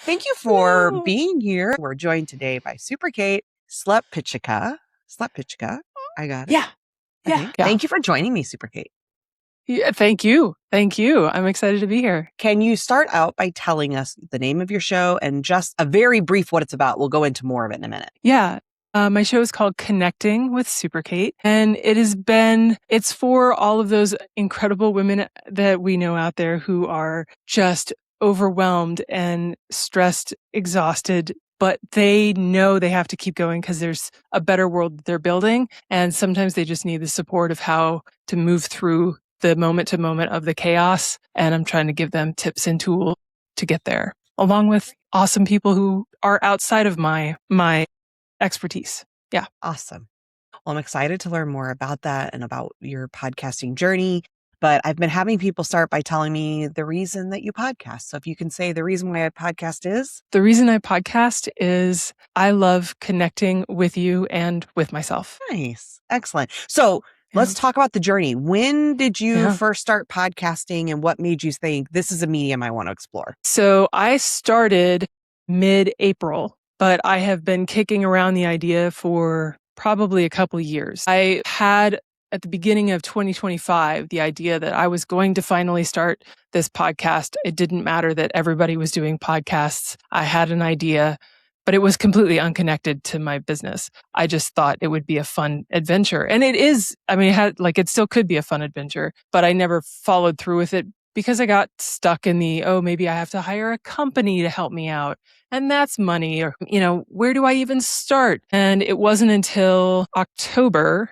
Thank you for Woo. being here. We're joined today by SuperKate, Slepicka. I got it. Yeah. I think. Yeah. Thank you for joining me, SuperKate. Yeah. Thank you. I'm excited to be here. Can you start out by telling us the name of your show and just a very brief what it's about? We'll go into more of it in a minute. Yeah. My show is called Connecting with SuperKate, and it's for all of those incredible women that we know out there who are just overwhelmed and stressed, exhausted, but they know they have to keep going because there's a better world that they're building. And sometimes they just need the support of how to move through the moment to moment of the chaos. And I'm trying to give them tips and tools to get there, along with awesome people who are outside of my expertise. Yeah. Awesome. Well, I'm excited to learn more about that and about your podcasting journey. But I've been having people start by telling me the reason that you podcast. So if you can say the reason why I podcast is? The reason I podcast is I love connecting with you and with myself. Nice. Excellent. So let's talk about the journey. When did you first start podcasting and what made you think this is a medium I want to explore? So I started mid-April, but I have been kicking around the idea for probably a couple of years. I had at the beginning of 2025, the idea that I was going to finally start this podcast. It didn't matter that everybody was doing podcasts. I had an idea, but it was completely unconnected to my business. I just thought it would be a fun adventure. And it is, it still could be a fun adventure, but I never followed through with it because I got stuck in maybe I have to hire a company to help me out. And that's money, or, where do I even start? And it wasn't until October,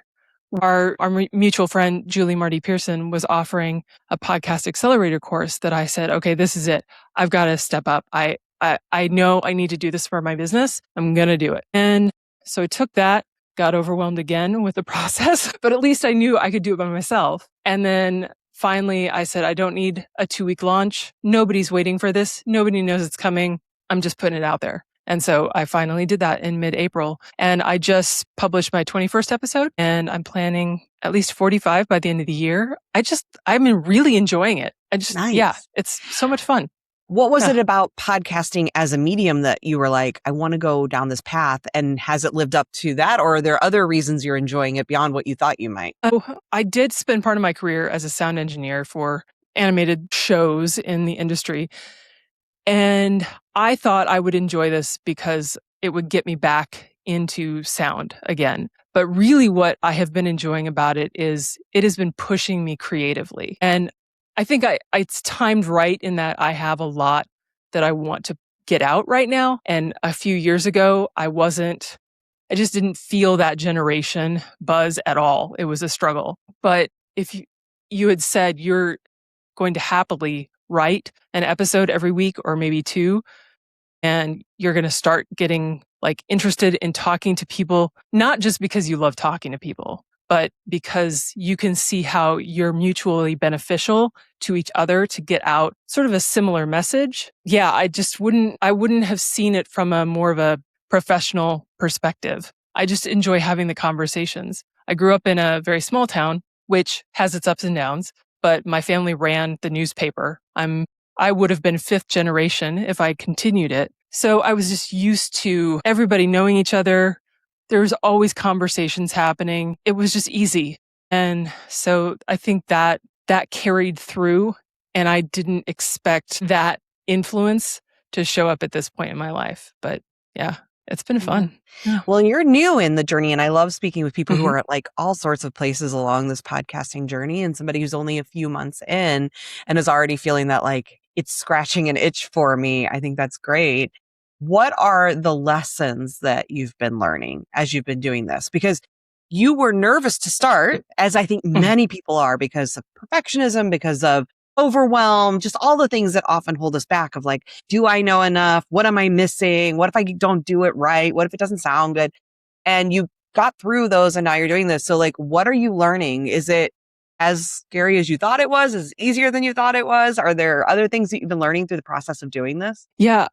our mutual friend, Julie Marty Pearson, was offering a podcast accelerator course that I said, okay, this is it. I've got to step up. I know I need to do this for my business. I'm going to do it. And so I took that, got overwhelmed again with the process, but at least I knew I could do it by myself. And then finally I said, I don't need a 2-week launch. Nobody's waiting for this. Nobody knows it's coming. I'm just putting it out there. And so I finally did that in mid-April. And I just published my 21st episode, and I'm planning at least 45 by the end of the year. I'm really enjoying it. Nice. It's so much fun. What was it about podcasting as a medium that you were like, I want to go down this path? And has it lived up to that? Or are there other reasons you're enjoying it beyond what you thought you might? I did spend part of my career as a sound engineer for animated shows in the industry. And I thought I would enjoy this because it would get me back into sound again. But really what I have been enjoying about it is it has been pushing me creatively. And I think it's timed right in that I have a lot that I want to get out right now. And a few years ago, I just didn't feel that generation buzz at all. It was a struggle. But if you had said you're going to happily write an episode every week or maybe 2, and you're going to start getting interested in talking to people, not just because you love talking to people, but because you can see how you're mutually beneficial to each other to get out sort of a similar message. Yeah, I wouldn't have seen it from a more of a professional perspective. I just enjoy having the conversations. I grew up in a very small town, which has its ups and downs, but my family ran the newspaper. I would have been 5th generation if I continued it. So I was just used to everybody knowing each other. There was always conversations happening. It was just easy. And so I think that carried through, and I didn't expect that influence to show up at this point in my life. But yeah, it's been fun. Yeah. Well, you're new in the journey, and I love speaking with people who are at all sorts of places along this podcasting journey, and somebody who's only a few months in and is already feeling that it's scratching an itch for me. I think that's great. What are the lessons that you've been learning as you've been doing this? Because you were nervous to start, as I think many people are, because of perfectionism, because of overwhelm, just all the things that often hold us back of do I know enough? What am I missing? What if I don't do it right? What if it doesn't sound good? And you got through those and now you're doing this. So what are you learning? Is it as scary as you thought it was? Is it easier than you thought it was? Are there other things that you've been learning through the process of doing this? Yeah.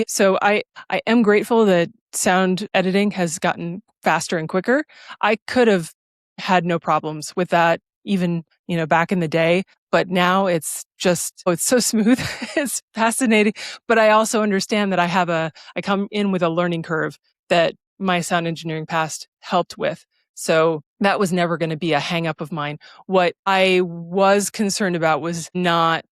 So I am grateful that sound editing has gotten faster and quicker. I could have had no problems with that even, back in the day. But now it's just, it's so smooth. It's fascinating. But I also understand that I come in with a learning curve that my sound engineering past helped with. So that was never going to be a hang up of mine. What I was concerned about was not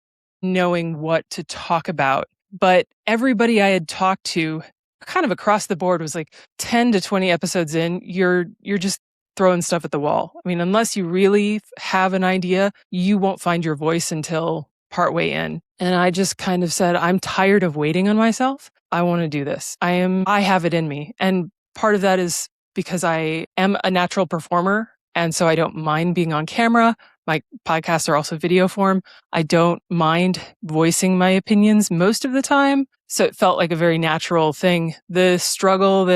knowing what to talk about. But everybody I had talked to kind of across the board was like 10 to 20 episodes in, you're just throwing stuff at the wall. I mean, unless you really have an idea, you won't find your voice until partway in. And I just kind of said, I'm tired of waiting on myself. I want to do this. I have it in me. And part of that is because I am a natural performer. And so I don't mind being on camera. My podcasts are also video form. I don't mind voicing my opinions most of the time. So it felt like a very natural thing. The struggle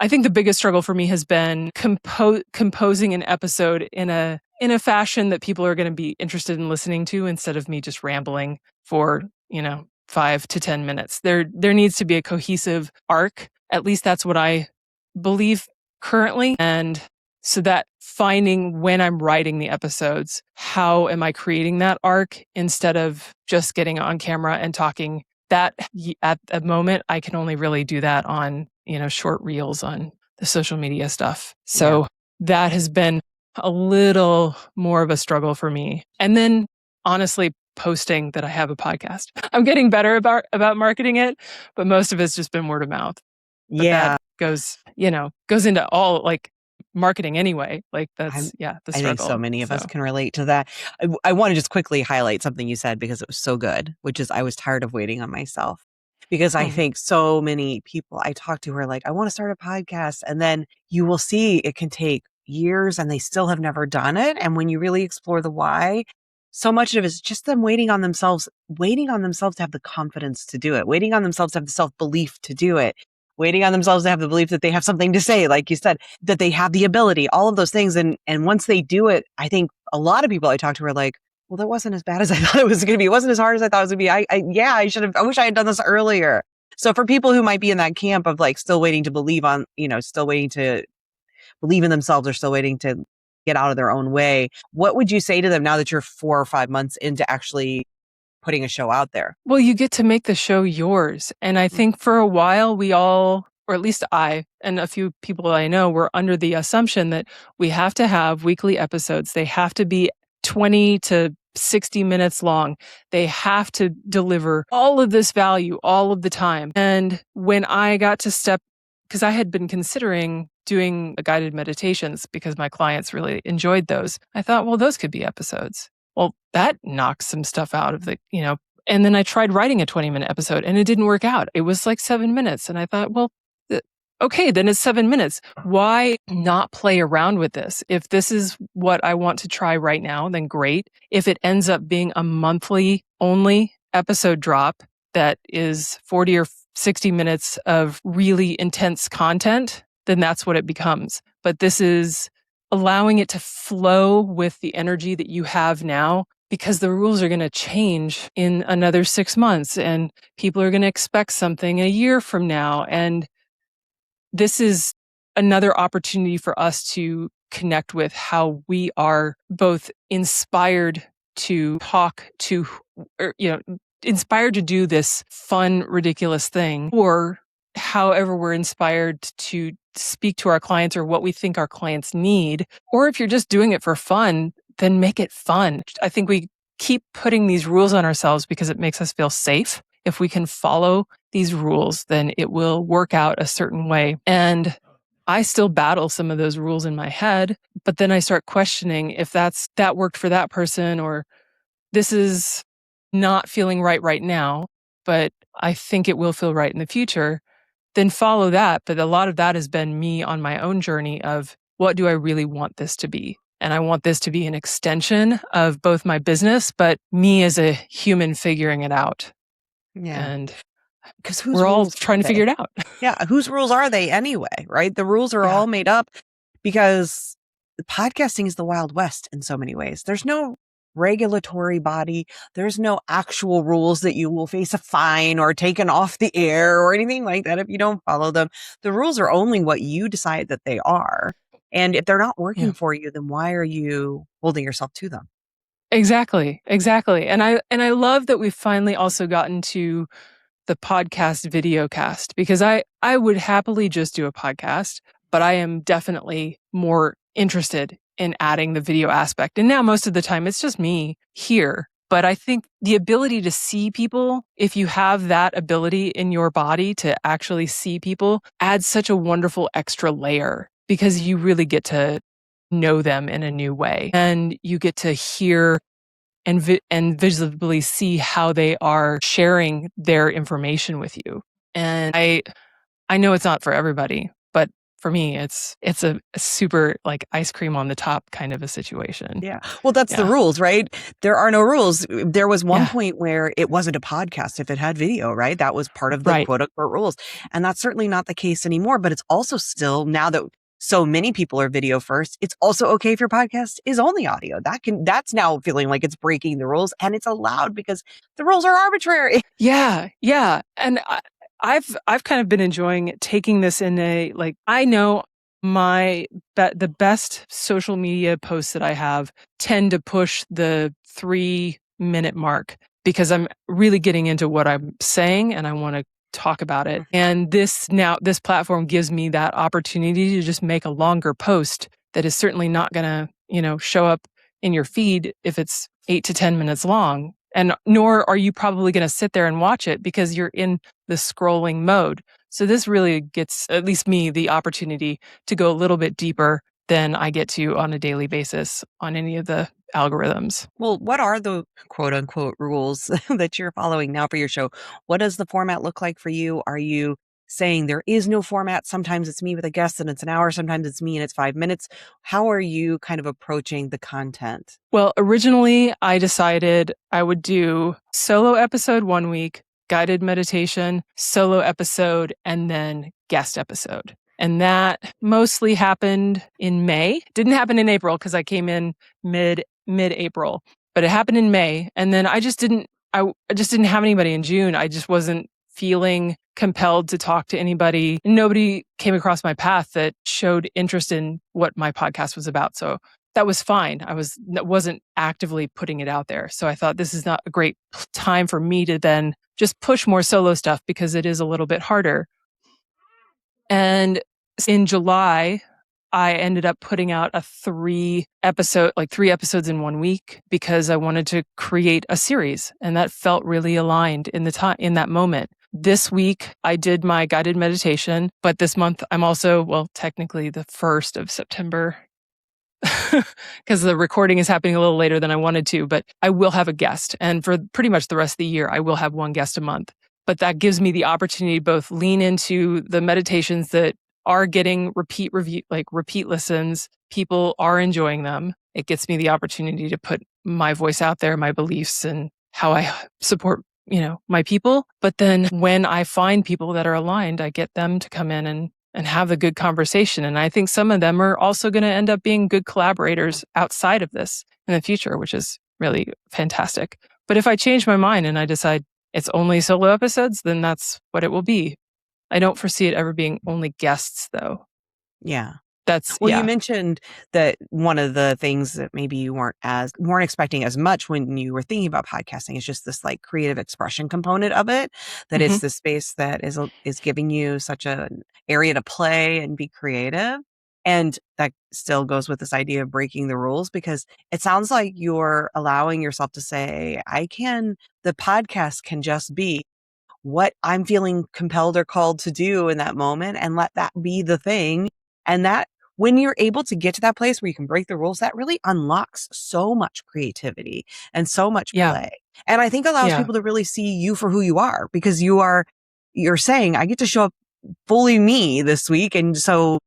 I think the biggest struggle for me has been composing an episode in a fashion that people are going to be interested in listening to instead of me just rambling for, 5 to 10 minutes. There needs to be a cohesive arc. At least that's what I believe currently. And so that finding when I'm writing the episodes, how am I creating that arc instead of just getting on camera and talking. That at the moment, I can only really do that on, short reels on the social media stuff. So that has been a little more of a struggle for me. And then honestly, posting that I have a podcast. I'm getting better about marketing it, but most of it's just been word of mouth. But that goes into all like marketing anyway. Like that's the struggle. I think so many of us can relate to that. I want to just quickly highlight something you said because it was so good, which is I was tired of waiting on myself. Because I think so many people I talk to are like, I want to start a podcast. And then you will see it can take years and they still have never done it. And when you really explore the why, so much of it is just them waiting on themselves to have the confidence to do it, waiting on themselves to have the self-belief to do it, waiting on themselves to have the belief that they have something to say, like you said, that they have the ability, all of those things. And once they do it, I think a lot of people I talk to are like, well, that wasn't as bad as I thought it was going to be. It wasn't as hard as I thought it was going to be. I wish I had done this earlier. So for people who might be in that camp of like still waiting to believe on, still waiting to believe in themselves or still waiting to get out of their own way, what would you say to them now that you're 4 or 5 months into actually putting a show out there? Well, you get to make the show yours. And I think for a while we all, or at least I and a few people I know, were under the assumption that we have to have weekly episodes. They have to be 20 to 60 minutes long. They have to deliver all of this value all of the time. And when I got to because I had been considering doing guided meditations because my clients really enjoyed those, I thought, well, those could be episodes. Well, that knocks some stuff out of and then I tried writing a 20-minute episode and it didn't work out. It was like 7 minutes. And I thought, well, okay, then it's 7 minutes. Why not play around with this? If this is what I want to try right now, then great. If it ends up being a monthly only episode drop that is 40 or 60 minutes of really intense content, then that's what it becomes. But this is allowing it to flow with the energy that you have now, because the rules are going to change in another 6 months and people are going to expect something a year from now. And this is another opportunity for us to connect with how we are both inspired to talk to, or, inspired to do this fun, ridiculous thing, or however we're inspired to speak to our clients or what we think our clients need. Or if you're just doing it for fun, then make it fun. I think we keep putting these rules on ourselves because it makes us feel safe. If we can follow these rules, then it will work out a certain way. And I still battle some of those rules in my head, but then I start questioning if that worked for that person, or this is not feeling right now, but I think it will feel right in the future. Then follow that. But a lot of that has been me on my own journey of what do I really want this to be? And I want this to be an extension of both my business, but me as a human figuring it out. Yeah. And because we're all trying to figure it out. Yeah. Whose rules are they anyway? Right. The rules are all made up because podcasting is the Wild West in so many ways. There's no regulatory body. There's no actual rules that you will face a fine or taken off the air or anything like that if you don't follow them. The rules are only what you decide that they are. And if they're not Yeah. working for you, then why are you holding yourself to them? Exactly. Exactly. And I love that we've finally also gotten to the podcast video cast, because I would happily just do a podcast, but I am definitely more interested in adding the video aspect. And now most of the time it's just me here. But I think the ability to see people, if you have that ability in your body to actually see people, adds such a wonderful extra layer, because you really get to know them in a new way. And you get to hear and visibly see how they are sharing their information with you. And I know it's not for everybody, but for me, it's a super like ice cream on the top kind of a situation. Yeah. Well, that's the Yeah. rules, right? There are no rules. There was one Yeah. point where it wasn't a podcast if it had video, right? That was part of the Right. quote unquote rules. And that's certainly not the case anymore. But it's also still, now that so many people are video first, it's also okay if your podcast is only audio. That's now feeling like it's breaking the rules, and it's allowed because the rules are arbitrary. Yeah. Yeah. And I've kind of been enjoying taking this in a, like, I know the best social media posts that I have tend to push the 3-minute mark, because I'm really getting into what I'm saying and I want to talk about it. And this platform gives me that opportunity to just make a longer post that is certainly not going to, show up in your feed if it's 8 to 10 minutes long. And nor are you probably going to sit there and watch it because you're in the scrolling mode. So this really gets, at least me, the opportunity to go a little bit deeper than I get to on a daily basis on any of the algorithms. Well, what are the quote unquote rules that you're following now for your show? What does the format look like for you? Are you saying there is no format? Sometimes it's me with a guest and it's an hour. Sometimes it's me and it's 5 minutes. How are you kind of approaching the content? Well, originally I decided I would do solo episode 1 week, guided meditation, solo episode, and then guest episode. And that mostly happened in May. Didn't happen in April because I came in mid-April, but it happened in May. And then I just didn't have anybody in June. I just wasn't feeling compelled to talk to anybody. Nobody came across my path that showed interest in what my podcast was about. So that was fine. I wasn't actively putting it out there. So I thought this is not a great time for me to then just push more solo stuff, because it is a little bit harder. And in July, I ended up putting out a 3 episodes in 1 week, because I wanted to create a series, and that felt really aligned in that moment. This week I did my guided meditation, but this month I'm also, well, technically the 1st of September, because the recording is happening a little later than I wanted to, but I will have a guest. And for pretty much the rest of the year, I will have one guest a month. But that gives me the opportunity to both lean into the meditations that are getting repeat listens. People are enjoying them. It gets me the opportunity to put my voice out there, my beliefs, and how I support, my people. But then when I find people that are aligned, I get them to come in and have a good conversation. And I think some of them are also going to end up being good collaborators outside of this in the future, which is really fantastic. But if I change my mind and I decide it's only solo episodes, then that's what it will be. I don't foresee it ever being only guests, though. Yeah. Well, you mentioned that one of the things that maybe you weren't expecting as much when you were thinking about podcasting is just this like creative expression component of it, that it's the space that is giving you such an area to play and be creative. And that still goes with this idea of breaking the rules, because it sounds like you're allowing yourself to say, the podcast can just be what I'm feeling compelled or called to do in that moment, and let that be the thing. And that when you're able to get to that place where you can break the rules, that really unlocks so much creativity and so much play. And I think allows people to really see you for who you are, because you're saying, I get to show up fully me this week. And so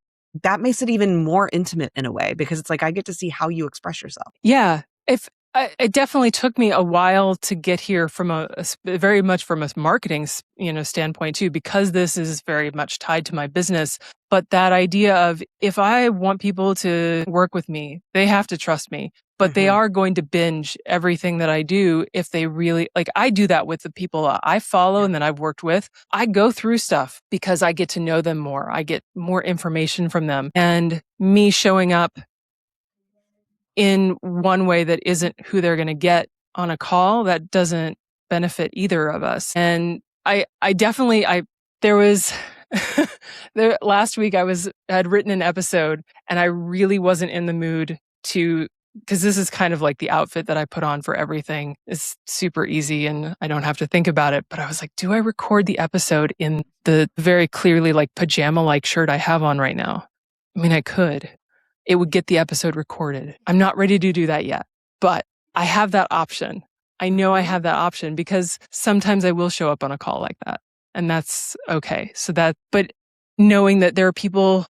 that makes it even more intimate in a way, because it's like, I get to see how you express yourself. Yeah. It definitely took me a while to get here from very much from a marketing, standpoint too, because this is very much tied to my business. But that idea of, if I want people to work with me, they have to trust me. but they are going to binge everything that I do if they really, like, I do that with the people I follow and that I've worked with. I go through stuff because I get to know them more. I get more information from them. And me showing up in one way that isn't who they're going to get on a call, that doesn't benefit either of us. And I definitely, there was, last week had written an episode and I really wasn't in the mood to, because this is kind of like the outfit that I put on for everything. It's super easy and I don't have to think about it. But I was like, do I record the episode in the very clearly like pajama-like shirt I have on right now? I mean, I could. It would get the episode recorded. I'm not ready to do that yet, but I have that option. I know I have that option because sometimes I will show up on a call like that. And that's okay. But knowing that there are people,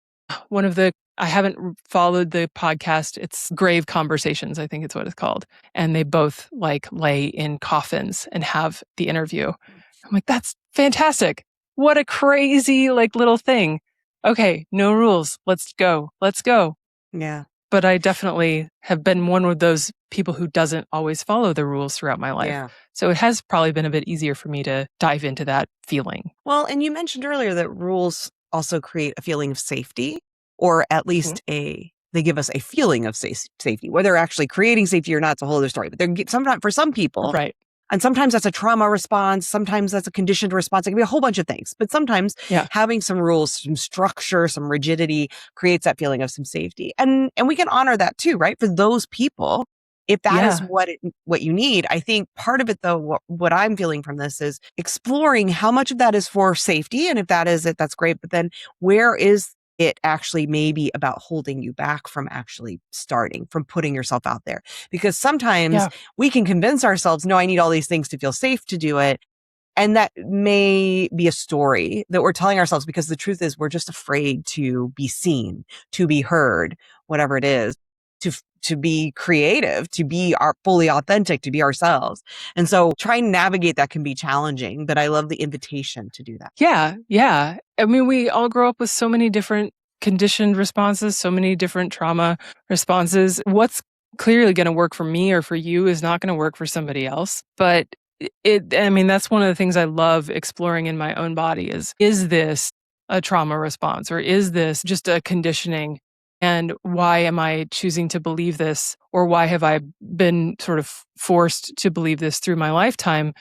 I haven't followed the podcast. It's Grave Conversations, I think it's what it's called. And they both like lay in coffins and have the interview. I'm like, that's fantastic. What a crazy like little thing. Okay, no rules. Let's go. Yeah. But I definitely have been one of those people who doesn't always follow the rules throughout my life. Yeah. So it has probably been a bit easier for me to dive into that feeling. Well, and you mentioned earlier that rules also create a feeling of safety, or at least they give us a feeling of safety. Whether they're actually creating safety or not, it's a whole other story. But they're sometimes, for some people, right. And sometimes that's a trauma response. Sometimes that's a conditioned response. It can be a whole bunch of things. But sometimes having some rules, some structure, some rigidity creates that feeling of some safety. And we can honor that too, right? For those people, if that is what you need. I think part of it, though, what I'm feeling from this is exploring how much of that is for safety. And if that is it, that's great. But then where is it actually maybe about holding you back from actually starting, from putting yourself out there? Because sometimes we can convince ourselves, no, I need all these things to feel safe to do it. And that may be a story that we're telling ourselves, because the truth is we're just afraid to be seen, to be heard, whatever it is, to be creative, to be fully authentic, to be ourselves. And so trying to navigate that can be challenging, but I love the invitation to do that. Yeah. I mean, we all grow up with so many different conditioned responses, so many different trauma responses. What's clearly going to work for me or for you is not going to work for somebody else. But that's one of the things I love exploring in my own body is this a trauma response, or is this just a conditioning? And why am I choosing to believe this? Or why have I been sort of forced to believe this through my lifetime?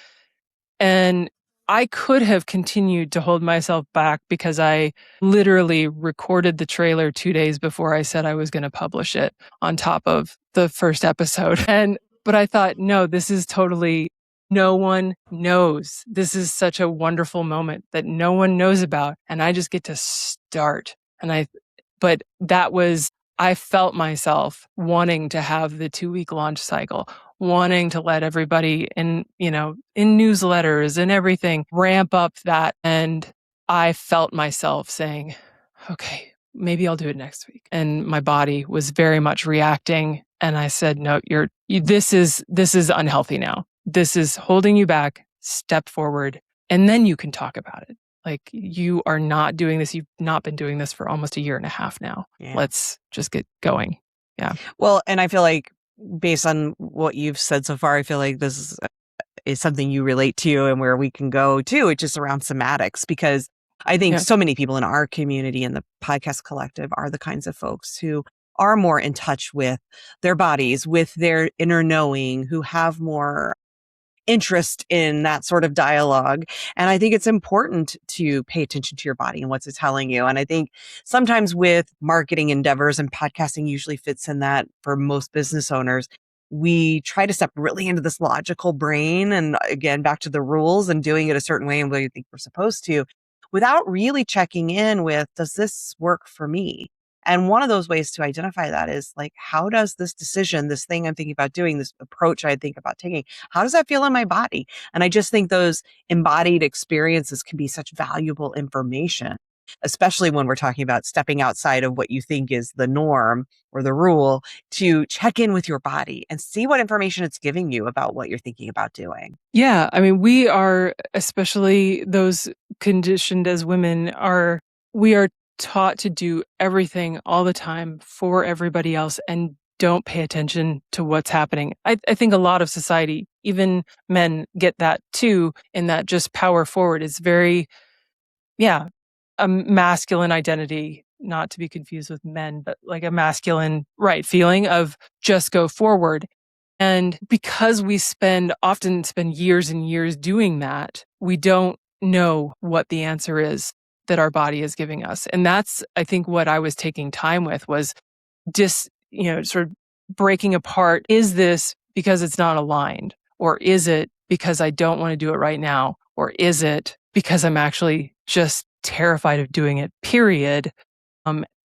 And I could have continued to hold myself back because I literally recorded the trailer 2 days before I said I was going to publish it on top of the first episode. But I thought, no, this is totally, no one knows. This is such a wonderful moment that no one knows about. And I just get to start. But I felt myself wanting to have the 2-week launch cycle, wanting to let everybody in newsletters and everything ramp up that. And I felt myself saying, okay, maybe I'll do it next week. And my body was very much reacting. And I said, no, this is unhealthy now. This is holding you back. Step forward. And then you can talk about it. Like, you are not doing this. You've not been doing this for almost 1.5 years now. Yeah. Let's just get going. Yeah. Well, and I feel like based on what you've said so far, I feel like this is something you relate to, and where we can go too. It's just around somatics, because I think so many people in our community and the podcast collective are the kinds of folks who are more in touch with their bodies, with their inner knowing, who have more interest in that sort of dialogue. And I think it's important to pay attention to your body and what's it telling you. And I think sometimes with marketing endeavors, and podcasting usually fits in that for most business owners, we try to step really into this logical brain, and again, back to the rules and doing it a certain way and what you think we're supposed to, without really checking in with, does this work for me? And one of those ways to identify that is like, how does this decision, this thing I'm thinking about doing, this approach I think about taking, how does that feel in my body? And I just think those embodied experiences can be such valuable information, especially when we're talking about stepping outside of what you think is the norm or the rule, to check in with your body and see what information it's giving you about what you're thinking about doing. Yeah. I mean, we are, especially those conditioned as women, we are taught to do everything all the time for everybody else and don't pay attention to what's happening. I think a lot of society, even men, get that too, in that just power forward is very, a masculine identity, not to be confused with men, but like a masculine, right, feeling of just go forward. And because we often spend years and years doing that, we don't know what the answer is that our body is giving us. And that's, I think, what I was taking time with was sort of breaking apart. Is this because it's not aligned? Or is it because I don't want to do it right now? Or is it because I'm actually just terrified of doing it, period?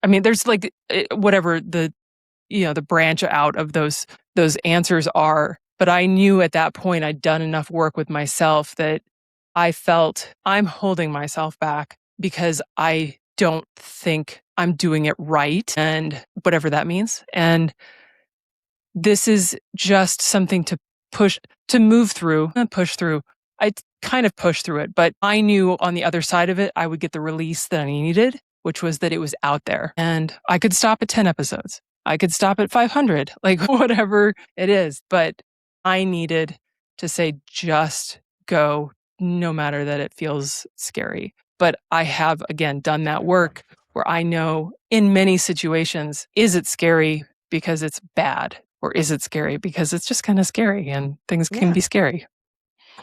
There's like whatever the branch out of those answers are. But I knew at that point I'd done enough work with myself that I felt I'm holding myself back because I don't think I'm doing it right, and whatever that means. And this is just something to move through, and push through. I kind of pushed through it, but I knew on the other side of it, I would get the release that I needed, which was that it was out there and I could stop at 10 episodes. I could stop at 500, like whatever it is. But I needed to say, just go, no matter that it feels scary. But I have, again, done that work where I know in many situations, is it scary because it's bad? Or is it scary because it's just kind of scary and things can be scary?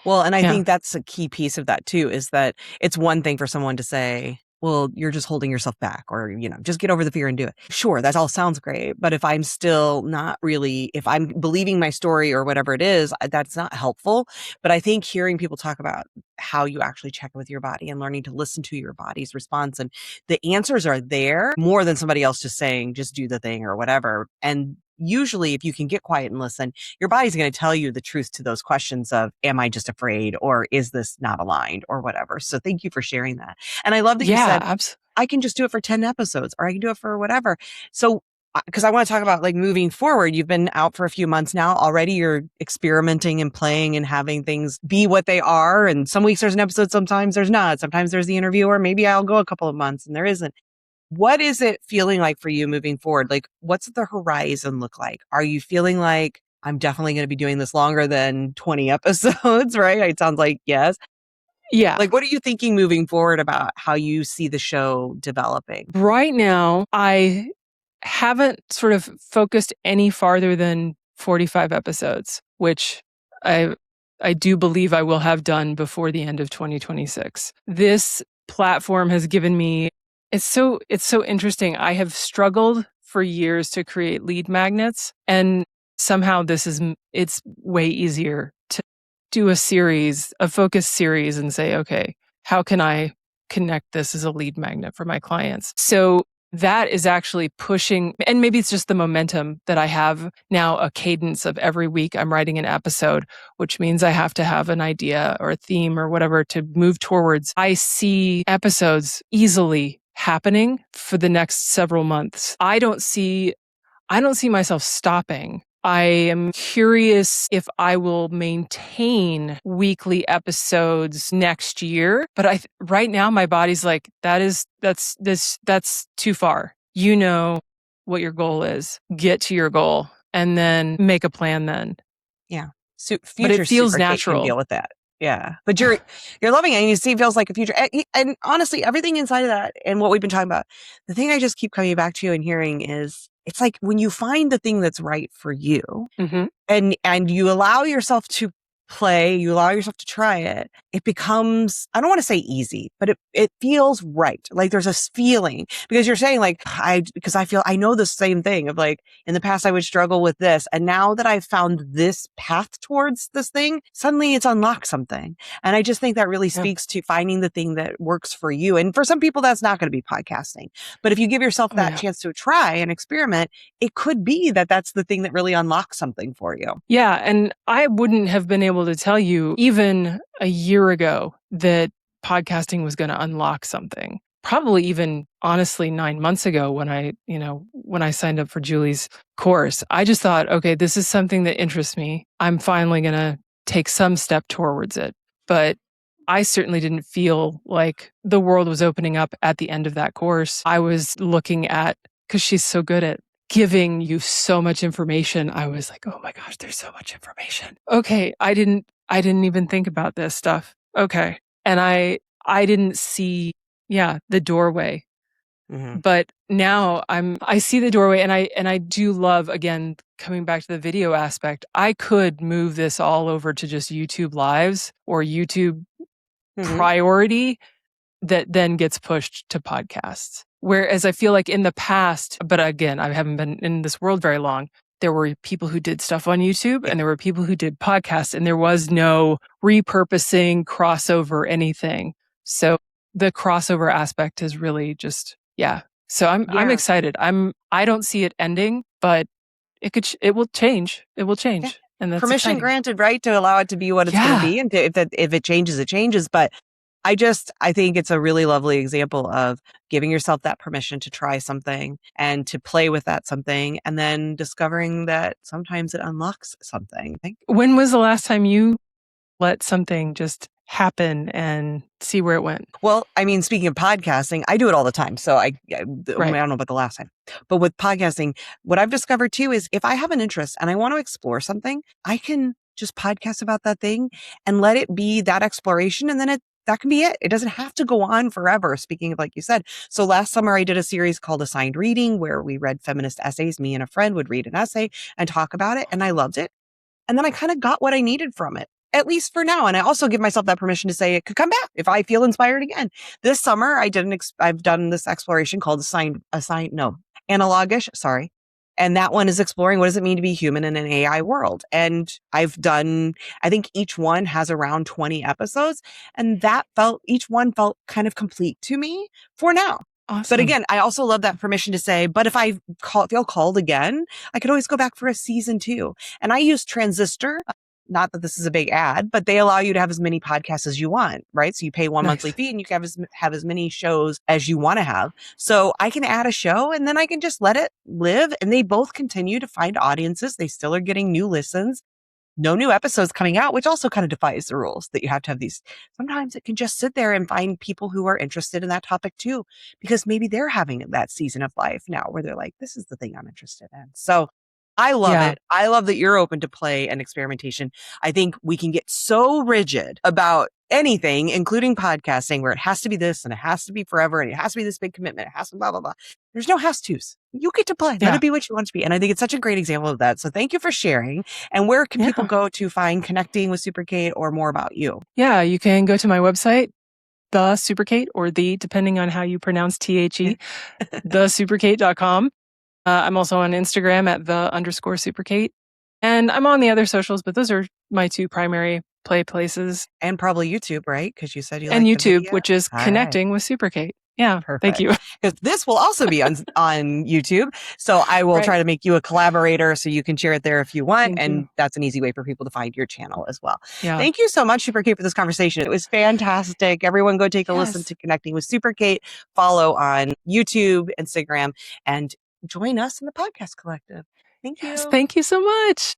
Well, and I Yeah. think that's a key piece of that too, is that it's one thing for someone to say, well, you're just holding yourself back, or, just get over the fear and do it. Sure, that all sounds great. But if I'm still not really, if I'm believing my story or whatever it is, that's not helpful. But I think hearing people talk about how you actually check with your body and learning to listen to your body's response, and the answers are there more than somebody else just saying, just do the thing or whatever. And usually if you can get quiet and listen, your body's going to tell you the truth to those questions of, am I just afraid, or is this not aligned, or whatever. So thank you for sharing that. And I love that you said, Absolutely. I can just do it for 10 episodes, or I can do it for whatever. So, because I want to talk about like moving forward, you've been out for a few months now already. You're experimenting and playing and having things be what they are. And some weeks there's an episode, sometimes there's not. Sometimes there's the interview, or maybe I'll go a couple of months and there isn't. What is it feeling like for you moving forward? Like, what's the horizon look like? Are you feeling like I'm definitely going to be doing this longer than 20 episodes, right? It sounds like yes. Yeah. Like, what are you thinking moving forward about how you see the show developing? Right now, I haven't sort of focused any farther than 45 episodes, which I do believe I will have done before the end of 2026. This platform has given me, it's so interesting. I have struggled for years to create lead magnets, and somehow it's way easier to do a focus series and say, okay, how can I connect this as a lead magnet for my clients? So that is actually pushing, and maybe it's just the momentum that I have now, a cadence of every week I'm writing an episode, which means I have to have an idea or a theme or whatever to move towards. I see episodes easily happening for the next several months. I don't see myself stopping. I am curious if I will maintain weekly episodes next year, but right now my body's like, that's too far. You know what your goal is. Get to your goal and then make a plan then. Yeah. But it Future feels SuperKate can deal natural. with that. Yeah. But you're loving it, and you see it feels like a future. And honestly, everything inside of that and what we've been talking about, the thing I just keep coming back to and hearing is, it's like when you find the thing that's right for you, Mm-hmm. and you allow yourself to play, you allow yourself to try it, it becomes, I don't want to say easy, but it feels right. Like there's this feeling, because you're saying like, because I know the same thing of like, in the past I would struggle with this. And now that I've found this path towards this thing, suddenly it's unlocked something. And I just think that really speaks to finding the thing that works for you. And for some people, that's not going to be podcasting. But if you give yourself that chance to try and experiment, it could be that that's the thing that really unlocks something for you. Yeah. And I wouldn't have been able to tell you even a year ago that podcasting was going to unlock something. Probably even honestly 9 months ago when I signed up for Julie's course, I just thought, okay, this is something that interests me. I'm finally going to take some step towards it. But I certainly didn't feel like the world was opening up at the end of that course. I was looking at, because she's so good at giving you so much information. I was like, oh my gosh, there's so much information. Okay, I didn't even think about this stuff. Okay. And I didn't see, the doorway. Mm-hmm. But now I see the doorway, and I do love, again, coming back to the video aspect. I could move this all over to just YouTube lives or YouTube Mm-hmm. priority that then gets pushed to podcasts. Whereas I feel like in the past, but again, I haven't been in this world very long, there were people who did stuff on YouTube and there were people who did podcasts, and there was no repurposing, crossover, anything. So the crossover aspect is really just, So I'm excited. I don't see it ending, but it will change. It will change. Yeah. And that's Permission exciting. granted, right? To allow it to be what it's going to be. And if it changes, it changes. But I think it's a really lovely example of giving yourself that permission to try something and to play with that something, and then discovering that sometimes it unlocks something. When was the last time you let something just happen and see where it went? Well, I mean, speaking of podcasting, I do it all the time. So I don't know about the last time, but with podcasting, what I've discovered too is if I have an interest and I want to explore something, I can just podcast about that thing and let it be that exploration. And then that can be it. It doesn't have to go on forever. Speaking of, like you said. So last summer I did a series called Assigned Reading, where we read feminist essays. Me and a friend would read an essay and talk about it. And I loved it. And then I kind of got what I needed from it, at least for now. And I also give myself that permission to say it could come back if I feel inspired again. This summer, I've done this exploration called Analogish, sorry. And that one is exploring what does it mean to be human in an AI world. And I think each one has around 20 episodes. And each one felt kind of complete to me for now. Awesome. But again, I also love that permission to say, but if I feel called again, I could always go back for a season 2. And I use Transistor. Not that this is a big ad, but they allow you to have as many podcasts as you want, right? So you pay one monthly fee and you can have as many shows as you want to have. So I can add a show and then I can just let it live, and they both continue to find audiences. They still are getting new listens. No new episodes coming out, which also kind of defies the rules that you have to have these. Sometimes it can just sit there and find people who are interested in that topic too, because maybe they're having that season of life now where they're like, this is the thing I'm interested in. So I love it. I love that you're open to play and experimentation. I think we can get so rigid about anything, including podcasting, where it has to be this and it has to be forever and it has to be this big commitment. It has to blah, blah, blah. There's no has-tos. You get to play. Let it be what you want to be. And I think it's such a great example of that. So thank you for sharing. And where can people go to find connecting with SuperKate or more about you? Yeah, you can go to my website, the SuperKate, or depending on how you pronounce THE, thesuperkate.com. I'm also on Instagram at _SuperKate. And I'm on the other socials, but those are my two primary play places. And probably YouTube, right? Because you said you like YouTube, the video. Which is Connecting with SuperKate. Yeah, perfect. Thank you. Because this will also be on YouTube. So I will try to make you a collaborator so you can share it there if you want. And that's an easy way for people to find your channel as well. Yeah. Thank you so much, SuperKate, for this conversation. It was fantastic. Everyone go take a listen to Connecting with SuperKate. Follow on YouTube, Instagram, and join us in the podcast collective. Thank you. Thank you so much.